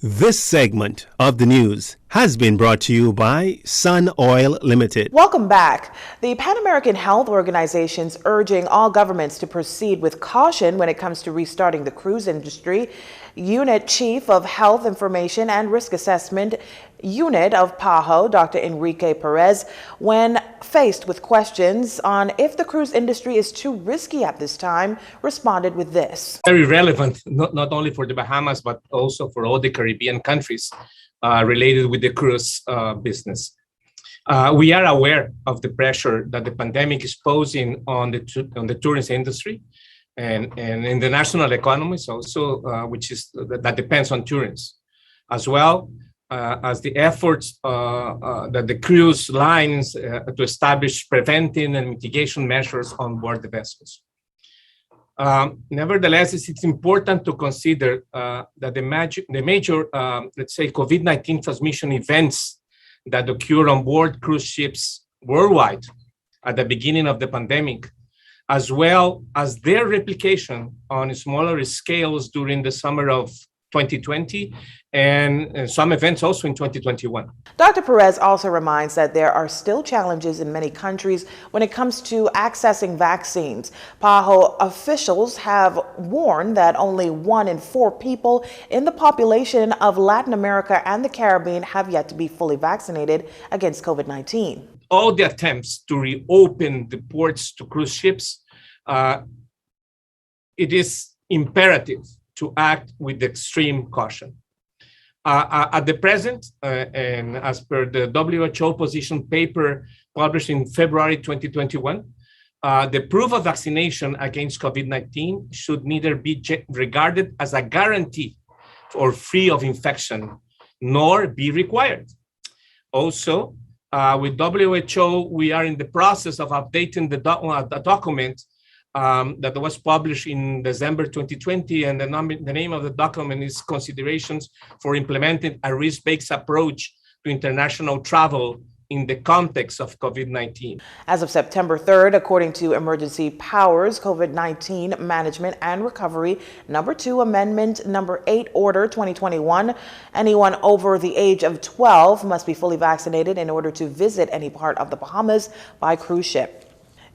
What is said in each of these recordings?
This segment of the news has been brought to you by Sun Oil Limited. Welcome back. The Pan American Health Organization's urging all governments to proceed with caution when it comes to restarting the cruise industry. Unit Chief of Health Information and Risk Assessment Unit of PAHO, Dr. Enrique Perez, when faced with questions on if the cruise industry is too risky at this time, responded with this. Very relevant, not only for the Bahamas, but also for all the Caribbean countries related with the cruise business. We are aware of the pressure that the pandemic is posing on the tourism industry and in the national economies also, that depends on tourism, as well as the efforts that the cruise lines to establish preventing and mitigation measures on board the vessels. Nevertheless, it's important to consider that the major, let's say, COVID-19 transmission events that occur on board cruise ships worldwide at the beginning of the pandemic, as well as their replication on smaller scales during the summer of 2020 and some events also in 2021. Dr. Perez also reminds that there are still challenges in many countries when it comes to accessing vaccines. PAHO officials have warned that only 1 in 4 people in the population of Latin America and the Caribbean have yet to be fully vaccinated against COVID-19. All the attempts to reopen the ports to cruise ships, it is imperative to act with extreme caution. At the present, and as per the WHO position paper published in February 2021, the proof of vaccination against COVID-19 should neither be regarded as a guarantee or free of infection, nor be required. Also, with WHO, we are in the process of updating the document that was published in December 2020, and the name of the document is Considerations for Implementing a Risk-Based Approach to International Travel in the Context of COVID-19. As of September 3rd, according to Emergency Powers COVID-19 Management and Recovery Number 2 Amendment Number 8 Order 2021, anyone over the age of 12 must be fully vaccinated in order to visit any part of the Bahamas by cruise ship.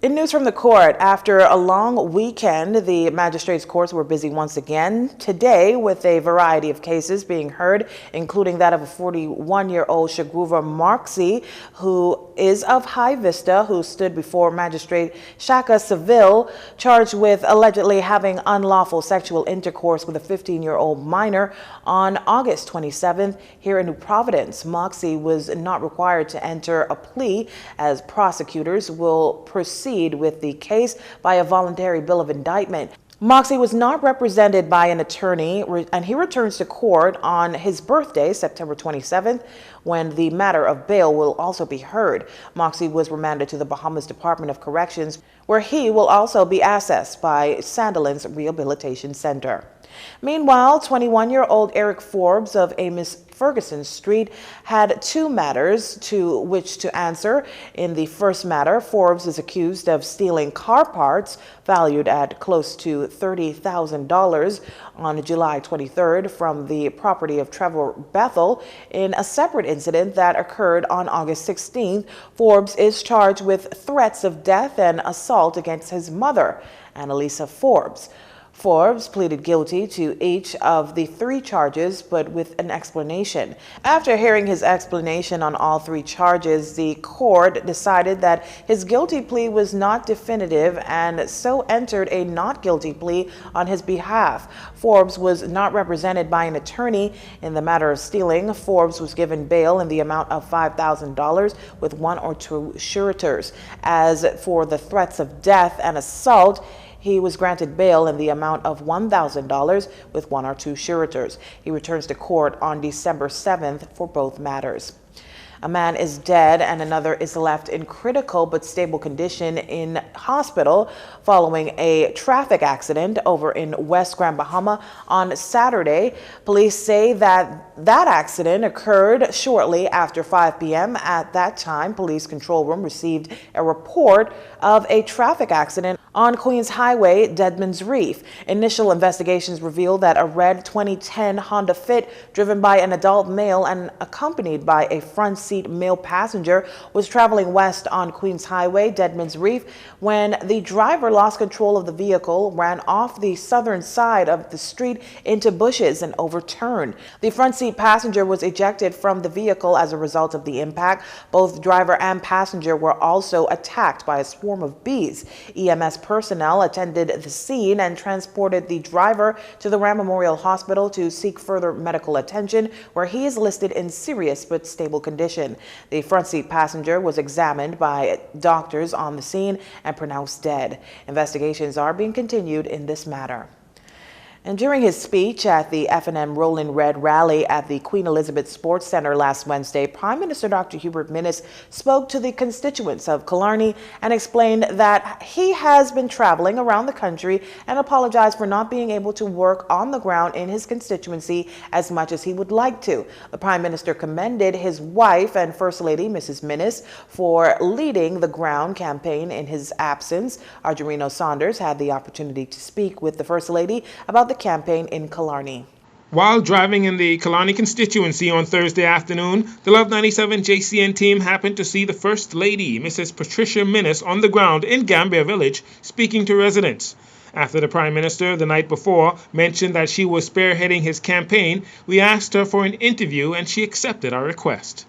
In news from the court, after a long weekend, the magistrates' courts were busy once again today with a variety of cases being heard, including that of a 41-year-old Shaguva Marxi, who is of High Vista, who stood before Magistrate Shaka Seville, charged with allegedly having unlawful sexual intercourse with a 15-year-old minor on August 27th here in New Providence. Moxie was not required to enter a plea, as prosecutors will proceed with the case by a voluntary bill of indictment. Moxie was not represented by an attorney, and he returns to court on his birthday, September 27th, when the matter of bail will also be heard. Moxie was remanded to the Bahamas Department of Corrections, where he will also be assessed by Sandilands Rehabilitation Center. Meanwhile, 21-year-old Eric Forbes of Amos Ferguson Street had 2 matters to which to answer. In the first matter, Forbes is accused of stealing car parts valued at close to $30,000 on July 23rd from the property of Trevor Bethel. In a separate incident that occurred on August 16th, Forbes is charged with threats of death and assault against his mother, Annalisa Forbes. Forbes pleaded guilty to each of the 3 charges, but with an explanation. After hearing his explanation on all 3 charges, the court decided that his guilty plea was not definitive and so entered a not guilty plea on his behalf. Forbes was not represented by an attorney in the matter of stealing. Forbes was given bail in the amount of $5,000 with 1 or 2 suretors. As for the threats of death and assault, he was granted bail in the amount of $1,000 with 1 or 2 suretors. He returns to court on December 7th for both matters. A man is dead and another is left in critical but stable condition in hospital following a traffic accident over in West Grand Bahama on Saturday. Police say that That accident occurred shortly after 5 p.m. At that time, police control room received a report of a traffic accident on Queens Highway, Deadman's Reef. Initial investigations revealed that a red 2010 Honda Fit driven by an adult male and accompanied by a front seat male passenger was traveling west on Queens Highway, Deadman's Reef, when the driver lost control of the vehicle, ran off the southern side of the street into bushes and overturned. The front seat passenger was ejected from the vehicle as a result of the impact. Both driver and passenger were also attacked by a swarm of bees. EMS personnel attended the scene and transported the driver to the Ram Memorial Hospital to seek further medical attention, where he is listed in serious but stable condition. The front seat passenger was examined by doctors on the scene and pronounced dead. Investigations are being continued in this matter. And during his speech at the F&M Rolling Red rally at the Queen Elizabeth Sports Center last Wednesday, Prime Minister Dr. Hubert Minnis spoke to the constituents of Killarney and explained that he has been traveling around the country and apologized for not being able to work on the ground in his constituency as much as he would like to. The Prime Minister commended his wife and First Lady, Mrs. Minnis, for leading the ground campaign in his absence. Argerino Saunders had the opportunity to speak with the First Lady about the campaign in Killarney. While driving in the Killarney constituency on Thursday afternoon, the Love 97 JCN team happened to see the First Lady, Mrs. Patricia Minnis, on the ground in Gambia Village speaking to residents. After the Prime Minister the night before mentioned that she was spearheading his campaign, we asked her for an interview and she accepted our request.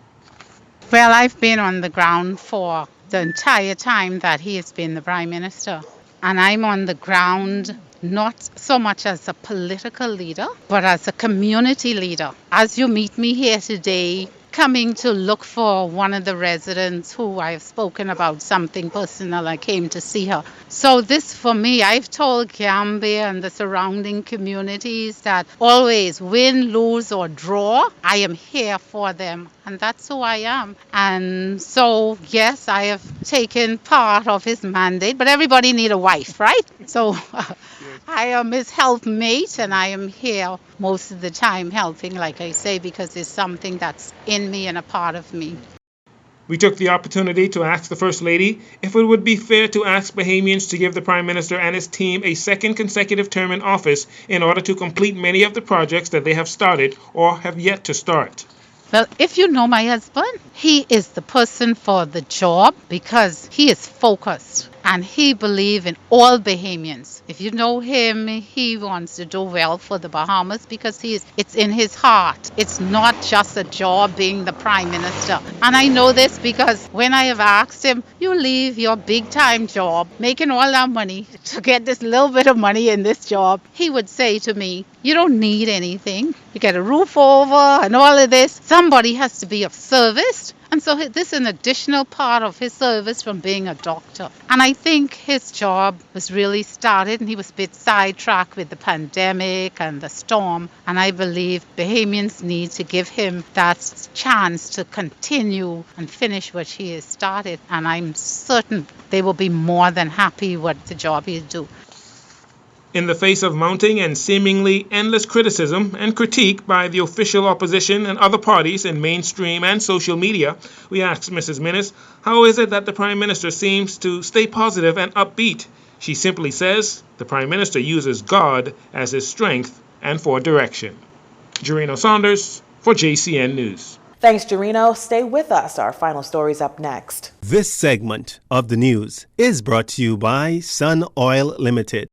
Well, I've been on the ground for the entire time that he has been the Prime Minister. And I'm on the ground not so much as a political leader, but as a community leader. As you meet me here today, coming to look for one of the residents who I've spoken about something personal, I came to see her. So this for me, I've told Gambia and the surrounding communities that always win, lose or draw, I am here for them. And that's who I am. And so, yes, I have taken part of his mandate, but everybody need a wife, right? So I am his helpmate and I am here most of the time helping, like I say, because it's something that's in me and a part of me. We took the opportunity to ask the First Lady if it would be fair to ask Bahamians to give the Prime Minister and his team a second consecutive term in office in order to complete many of the projects that they have started or have yet to start. Well, if you know my husband, he is the person for the job because he is focused and he believes in all Bahamians. If you know him, he wants to do well for the Bahamas because it's in his heart. It's not just a job being the Prime Minister. And I know this because when I have asked him, you leave your big time job, making all that money to get this little bit of money in this job, he would say to me, you don't need anything. You get a roof over and all of this. Somebody has to be of service. And so this is an additional part of his service from being a doctor. And I think his job was really started and he was a bit sidetracked with the pandemic and the storm. And I believe Bahamians need to give him that chance to continue and finish what he has started. And I'm certain they will be more than happy with the job he'll do. In the face of mounting and seemingly endless criticism and critique by the official opposition and other parties in mainstream and social media, we asked Mrs. Minnis, how is it that the Prime Minister seems to stay positive and upbeat? She simply says the Prime Minister uses God as his strength and for direction. Argerino Saunders for JCN News. Thanks, Jarino. Stay with us. Our final story is up next. This segment of the news is brought to you by Sun Oil Limited.